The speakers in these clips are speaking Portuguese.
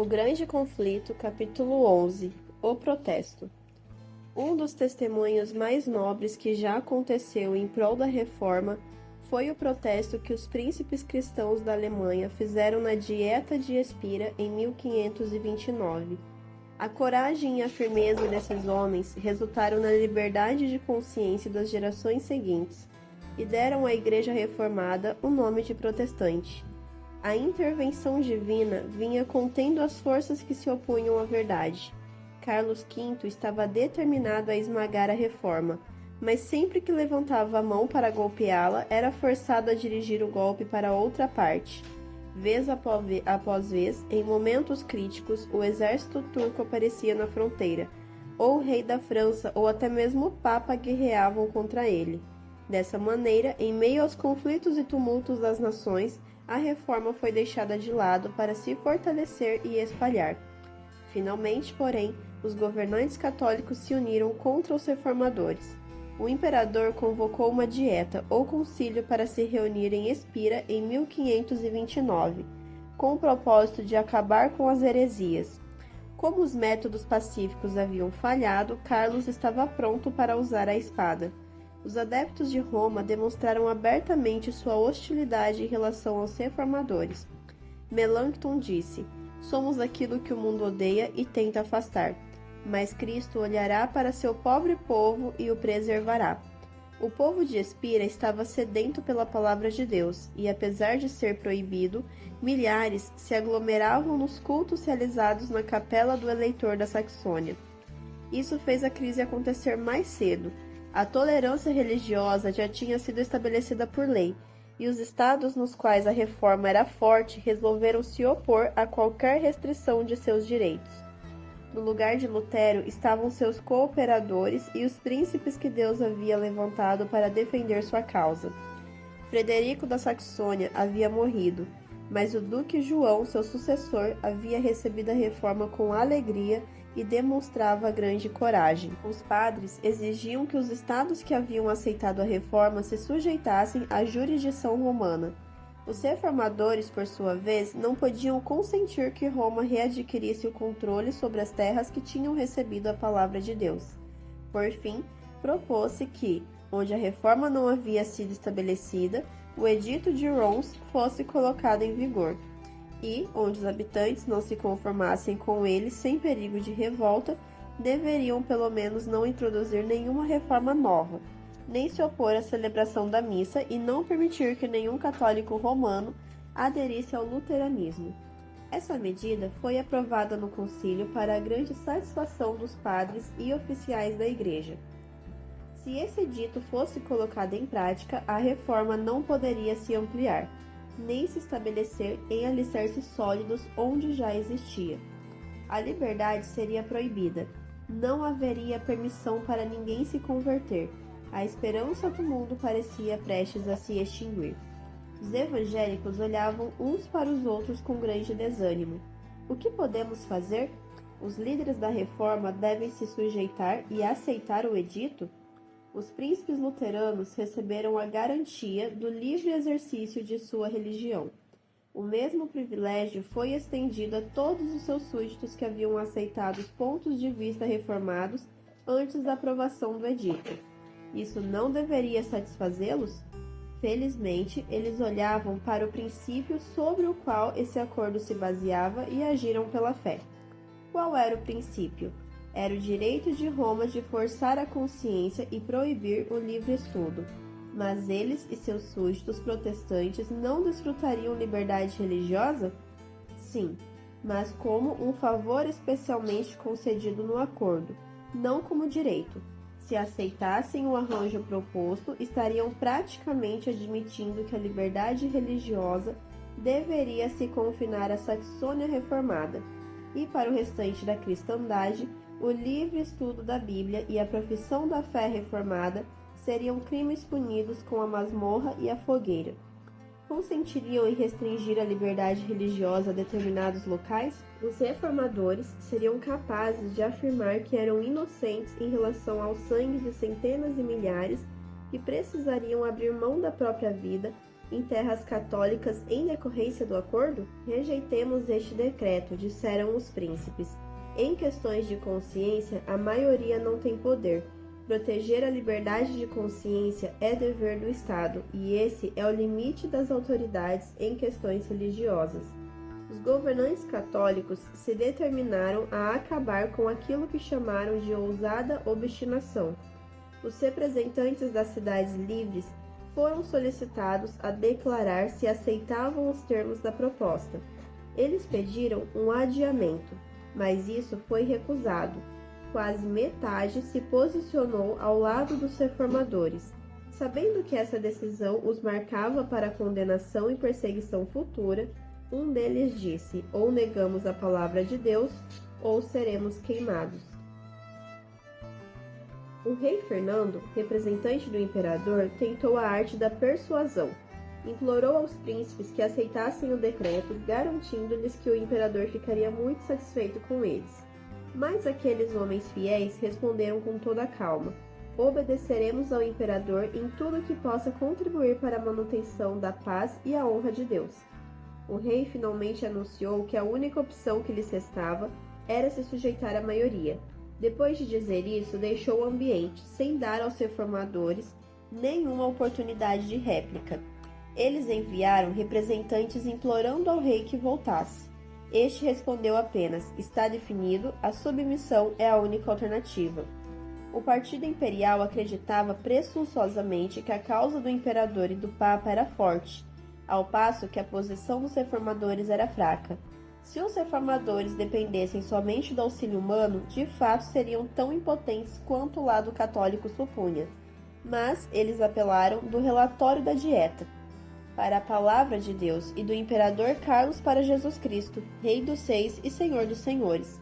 O Grande Conflito, capítulo 11. O protesto. Um dos testemunhos mais nobres que já aconteceu em prol da reforma foi o protesto que os príncipes cristãos da Alemanha fizeram na Dieta de Espira em 1529. A coragem e a firmeza desses homens resultaram na liberdade de consciência das gerações seguintes e deram à Igreja Reformada o nome de protestante. A intervenção divina vinha contendo as forças que se opunham à verdade. Carlos V estava determinado a esmagar a reforma, mas sempre que levantava a mão para golpeá-la, era forçado a dirigir o golpe para outra parte. Vez após vez, em momentos críticos, o exército turco aparecia na fronteira, ou o rei da França ou até mesmo o Papa guerreavam contra ele. Dessa maneira, em meio aos conflitos e tumultos das nações, a reforma foi deixada de lado para se fortalecer e espalhar. Finalmente, porém, os governantes católicos se uniram contra os reformadores. O imperador convocou uma dieta ou concílio para se reunir em Espira em 1529, com o propósito de acabar com as heresias. Como os métodos pacíficos haviam falhado, Carlos estava pronto para usar a espada. Os adeptos de Roma demonstraram abertamente sua hostilidade em relação aos reformadores. Melanchthon disse: "Somos aquilo que o mundo odeia e tenta afastar, mas Cristo olhará para seu pobre povo e o preservará." O povo de Espira estava sedento pela palavra de Deus, e apesar de ser proibido, milhares se aglomeravam nos cultos realizados na capela do eleitor da Saxônia. Isso fez a crise acontecer mais cedo. A tolerância religiosa já tinha sido estabelecida por lei, e os estados nos quais a reforma era forte resolveram se opor a qualquer restrição de seus direitos. No lugar de Lutero estavam seus cooperadores e os príncipes que Deus havia levantado para defender sua causa. Frederico da Saxônia havia morrido, mas o duque João, seu sucessor, havia recebido a reforma com alegria e demonstrava grande coragem. Os padres exigiam que os estados que haviam aceitado a reforma se sujeitassem à jurisdição romana. Os reformadores, por sua vez, não podiam consentir que Roma readquirisse o controle sobre as terras que tinham recebido a palavra de Deus. Por fim, propôs-se que, onde a reforma não havia sido estabelecida, o Edito de Worms fosse colocado em vigor, e, onde os habitantes não se conformassem com ele sem perigo de revolta, deveriam pelo menos não introduzir nenhuma reforma nova, nem se opor à celebração da missa e não permitir que nenhum católico romano aderisse ao luteranismo. Essa medida foi aprovada no concílio para a grande satisfação dos padres e oficiais da Igreja. Se esse edito fosse colocado em prática, a reforma não poderia se ampliar, nem se estabelecer em alicerces sólidos onde já existia. A liberdade seria proibida, não haveria permissão para ninguém se converter, a esperança do mundo parecia prestes a se extinguir. Os evangélicos olhavam uns para os outros com grande desânimo. O que podemos fazer? Os líderes da reforma devem se sujeitar e aceitar o edito? Os príncipes luteranos receberam a garantia do livre exercício de sua religião. O mesmo privilégio foi estendido a todos os seus súditos que haviam aceitado os pontos de vista reformados antes da aprovação do edito. Isso não deveria satisfazê-los? Felizmente, eles olhavam para o princípio sobre o qual esse acordo se baseava e agiram pela fé. Qual era o princípio? Era o direito de Roma de forçar a consciência e proibir o livre estudo. Mas eles e seus súditos protestantes não desfrutariam liberdade religiosa? Sim, mas como um favor especialmente concedido no acordo, não como direito. Se aceitassem o arranjo proposto, estariam praticamente admitindo que a liberdade religiosa deveria se confinar à Saxônia reformada, e para o restante da cristandade, o livre estudo da Bíblia e a profissão da fé reformada seriam crimes punidos com a masmorra e a fogueira. Consentiriam em restringir a liberdade religiosa a determinados locais? Os reformadores seriam capazes de afirmar que eram inocentes em relação ao sangue de centenas e milhares que precisariam abrir mão da própria vida em terras católicas em decorrência do acordo? Rejeitemos este decreto, disseram os príncipes. Em questões de consciência, a maioria não tem poder. Proteger a liberdade de consciência é dever do Estado, e esse é o limite das autoridades em questões religiosas. Os governantes católicos se determinaram a acabar com aquilo que chamaram de ousada obstinação. Os representantes das cidades livres foram solicitados a declarar se aceitavam os termos da proposta. Eles pediram um adiamento, mas isso foi recusado. Quase metade se posicionou ao lado dos reformadores. Sabendo que essa decisão os marcava para condenação e perseguição futura, um deles disse: ou negamos a palavra de Deus, ou seremos queimados. O rei Fernando, representante do imperador, tentou a arte da persuasão. Implorou aos príncipes que aceitassem o decreto, garantindo-lhes que o imperador ficaria muito satisfeito com eles. Mas aqueles homens fiéis responderam com toda a calma: obedeceremos ao imperador em tudo que possa contribuir para a manutenção da paz e a honra de Deus. O rei finalmente anunciou que a única opção que lhes restava era se sujeitar à maioria. Depois de dizer isso, deixou o ambiente, sem dar aos reformadores nenhuma oportunidade de réplica. Eles enviaram representantes implorando ao rei que voltasse. Este respondeu apenas: está definido, a submissão é a única alternativa. O partido imperial acreditava presunçosamente que a causa do imperador e do papa era forte, ao passo que a posição dos reformadores era fraca. Se os reformadores dependessem somente do auxílio humano, de fato seriam tão impotentes quanto o lado católico supunha. Mas eles apelaram do relatório da Dieta para a palavra de Deus e do imperador Carlos para Jesus Cristo, Rei dos Seis e Senhor dos Senhores.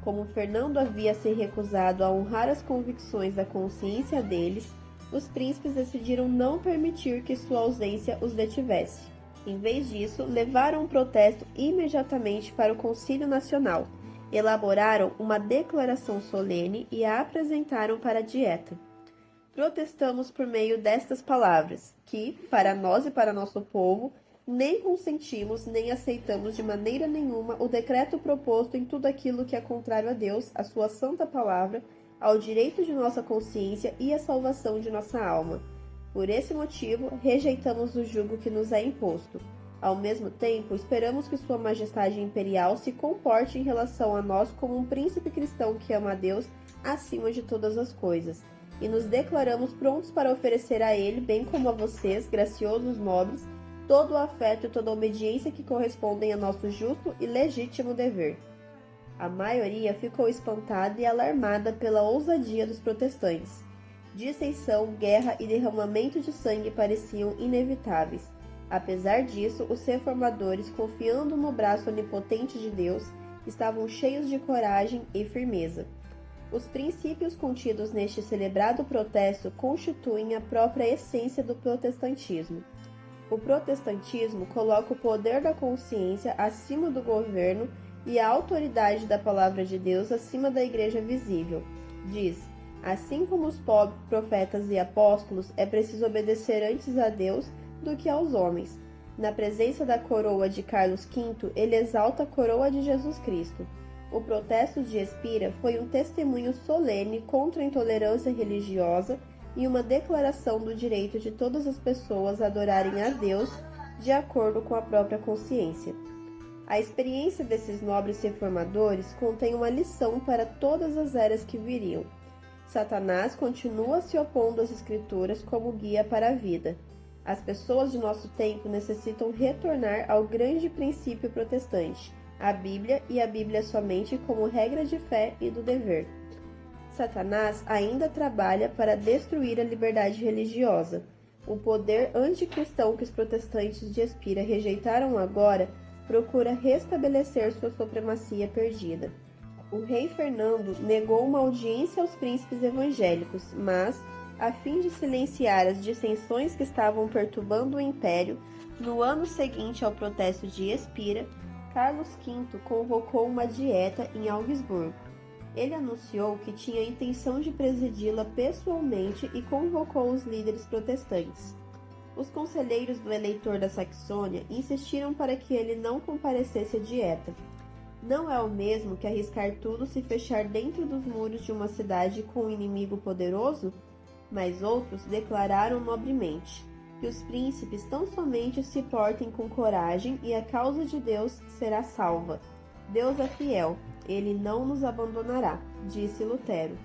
Como Fernando havia se recusado a honrar as convicções da consciência deles, os príncipes decidiram não permitir que sua ausência os detivesse. Em vez disso, levaram um protesto imediatamente para o Concílio Nacional, elaboraram uma declaração solene e a apresentaram para a Dieta. Protestamos por meio destas palavras, que, para nós e para nosso povo, nem consentimos nem aceitamos de maneira nenhuma o decreto proposto em tudo aquilo que é contrário a Deus, a sua santa palavra, ao direito de nossa consciência e à salvação de nossa alma. Por esse motivo, rejeitamos o jugo que nos é imposto. Ao mesmo tempo, esperamos que Sua Majestade Imperial se comporte em relação a nós como um príncipe cristão que ama a Deus acima de todas as coisas, e nos declaramos prontos para oferecer a Ele, bem como a vocês, graciosos nobres, todo o afeto e toda a obediência que correspondem a nosso justo e legítimo dever. A maioria ficou espantada e alarmada pela ousadia dos protestantes. Dissensão, guerra e derramamento de sangue pareciam inevitáveis. Apesar disso, os reformadores, confiando no braço onipotente de Deus, estavam cheios de coragem e firmeza. Os princípios contidos neste celebrado protesto constituem a própria essência do protestantismo. O protestantismo coloca o poder da consciência acima do governo e a autoridade da palavra de Deus acima da igreja visível. Diz: assim como os profetas e apóstolos, é preciso obedecer antes a Deus do que aos homens. Na presença da coroa de Carlos V, ele exalta a coroa de Jesus Cristo. O protesto de Espira foi um testemunho solene contra a intolerância religiosa e uma declaração do direito de todas as pessoas a adorarem a Deus de acordo com a própria consciência. A experiência desses nobres reformadores contém uma lição para todas as eras que viriam. Satanás continua se opondo às Escrituras como guia para a vida. As pessoas de nosso tempo necessitam retornar ao grande princípio protestante, a Bíblia e a Bíblia somente como regra de fé e do dever. Satanás ainda trabalha para destruir a liberdade religiosa. O poder anticristão que os protestantes de Espira rejeitaram agora procura restabelecer sua supremacia perdida. O rei Fernando negou uma audiência aos príncipes evangélicos, mas, a fim de silenciar as dissensões que estavam perturbando o império, no ano seguinte ao protesto de Espira, Carlos V convocou uma dieta em Augsburgo. Ele anunciou que tinha a intenção de presidi-la pessoalmente e convocou os líderes protestantes. Os conselheiros do eleitor da Saxônia insistiram para que ele não comparecesse à dieta. Não é o mesmo que arriscar tudo se fechar dentro dos muros de uma cidade com um inimigo poderoso? Mas outros declararam nobremente que os príncipes tão somente se portem com coragem e a causa de Deus será salva. Deus é fiel, ele não nos abandonará, disse Lutero.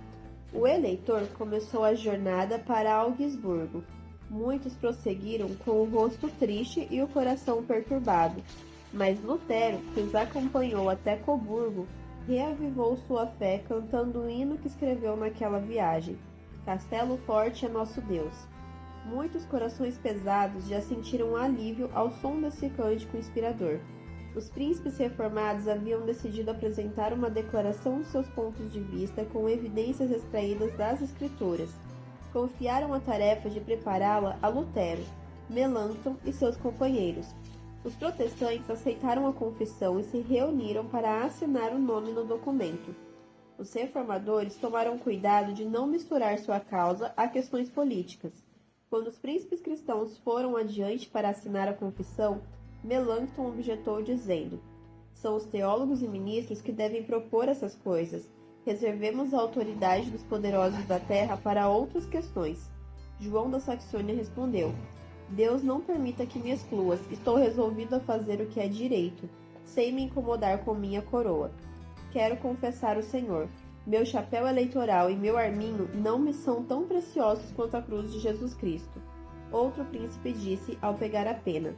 O eleitor começou a jornada para Augsburgo. Muitos prosseguiram com o rosto triste e o coração perturbado, mas Lutero, que os acompanhou até Coburgo, reavivou sua fé cantando o hino que escreveu naquela viagem: Castelo forte é nosso Deus. Muitos corações pesados já sentiram alívio ao som desse cântico inspirador. Os príncipes reformados haviam decidido apresentar uma declaração de seus pontos de vista com evidências extraídas das Escrituras. Confiaram a tarefa de prepará-la a Lutero, Melanchthon e seus companheiros. Os protestantes aceitaram a confissão e se reuniram para assinar o nome no documento. Os reformadores tomaram cuidado de não misturar sua causa a questões políticas. Quando os príncipes cristãos foram adiante para assinar a confissão, Melanchthon objetou dizendo: são os teólogos e ministros que devem propor essas coisas. Reservemos a autoridade dos poderosos da terra para outras questões. João da Saxônia respondeu: Deus não permita que me excluas. Estou resolvido a fazer o que é direito, sem me incomodar com minha coroa. Quero confessar o Senhor. Meu chapéu eleitoral e meu arminho não me são tão preciosos quanto a cruz de Jesus Cristo. Outro príncipe disse ao pegar a pena: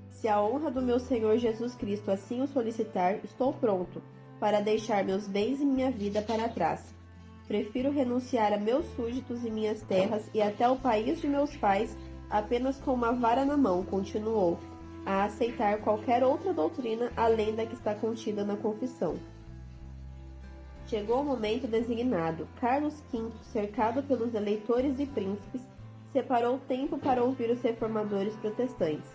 se a honra do meu Senhor Jesus Cristo assim o solicitar, estou pronto para deixar meus bens e minha vida para trás. Prefiro renunciar a meus súditos e minhas terras e até o país de meus pais apenas com uma vara na mão, continuou, a aceitar qualquer outra doutrina além da que está contida na confissão. Chegou o momento designado. Carlos V, cercado pelos eleitores e príncipes, separou tempo para ouvir os reformadores protestantes.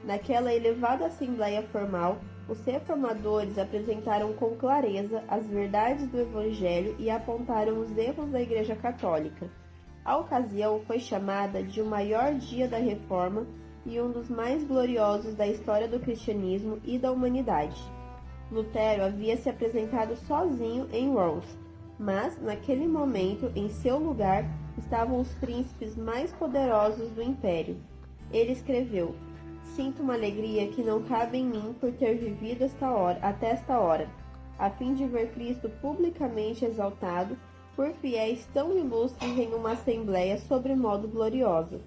Naquela elevada assembleia formal, os reformadores apresentaram com clareza as verdades do Evangelho e apontaram os erros da Igreja Católica. A ocasião foi chamada de o maior dia da Reforma e um dos mais gloriosos da história do cristianismo e da humanidade. Lutero havia se apresentado sozinho em Worms, mas, naquele momento, em seu lugar, estavam os príncipes mais poderosos do império. Ele escreveu: sinto uma alegria que não cabe em mim por ter vivido até esta hora, a fim de ver Cristo publicamente exaltado por fiéis tão ilustres em uma assembleia sobremodo gloriosa.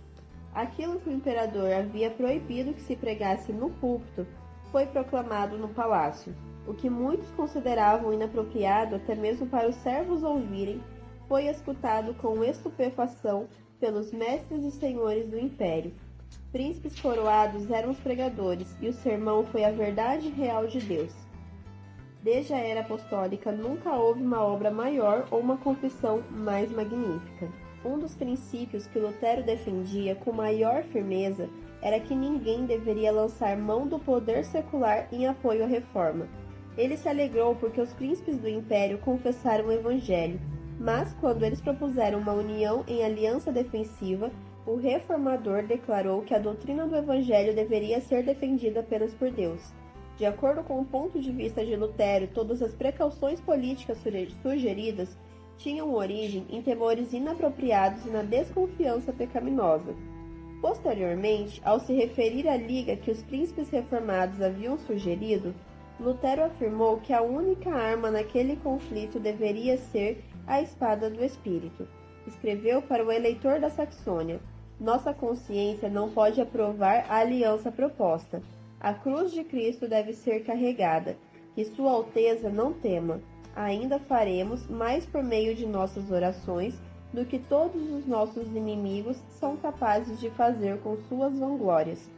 Aquilo que o imperador havia proibido que se pregasse no púlpito foi proclamado no palácio. O que muitos consideravam inapropriado até mesmo para os servos ouvirem, foi escutado com estupefação pelos mestres e senhores do império. Príncipes coroados eram os pregadores, e o sermão foi a verdade real de Deus. Desde a era apostólica nunca houve uma obra maior ou uma confissão mais magnífica. Um dos princípios que Lutero defendia com maior firmeza era que ninguém deveria lançar mão do poder secular em apoio à reforma. Ele se alegrou porque os príncipes do império confessaram o evangelho, mas quando eles propuseram uma união em aliança defensiva, o reformador declarou que a doutrina do evangelho deveria ser defendida apenas por Deus. De acordo com o ponto de vista de Lutero, todas as precauções políticas sugeridas tinham origem em temores inapropriados e na desconfiança pecaminosa. Posteriormente, ao se referir à liga que os príncipes reformados haviam sugerido, Lutero afirmou que a única arma naquele conflito deveria ser a espada do Espírito. Escreveu para o eleitor da Saxônia: nossa consciência não pode aprovar a aliança proposta. A cruz de Cristo deve ser carregada. Que Sua Alteza não tema. Ainda faremos mais por meio de nossas orações do que todos os nossos inimigos são capazes de fazer com suas vanglórias.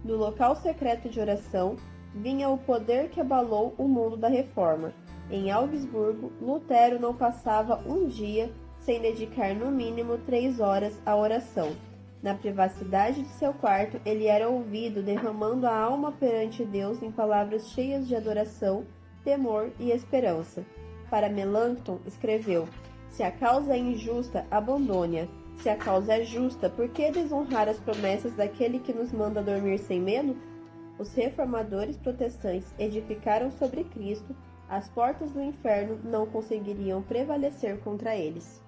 Do local secreto de oração vinha o poder que abalou o mundo da reforma. Em Augsburgo, Lutero não passava um dia sem dedicar no mínimo 3 horas à oração. Na privacidade de seu quarto, ele era ouvido derramando a alma perante Deus em palavras cheias de adoração, temor e esperança. Para Melanchthon, escreveu: se a causa é injusta, abandone-a. Se a causa é justa, por que desonrar as promessas daquele que nos manda dormir sem medo? Os reformadores protestantes edificaram sobre Cristo, as portas do inferno não conseguiriam prevalecer contra eles.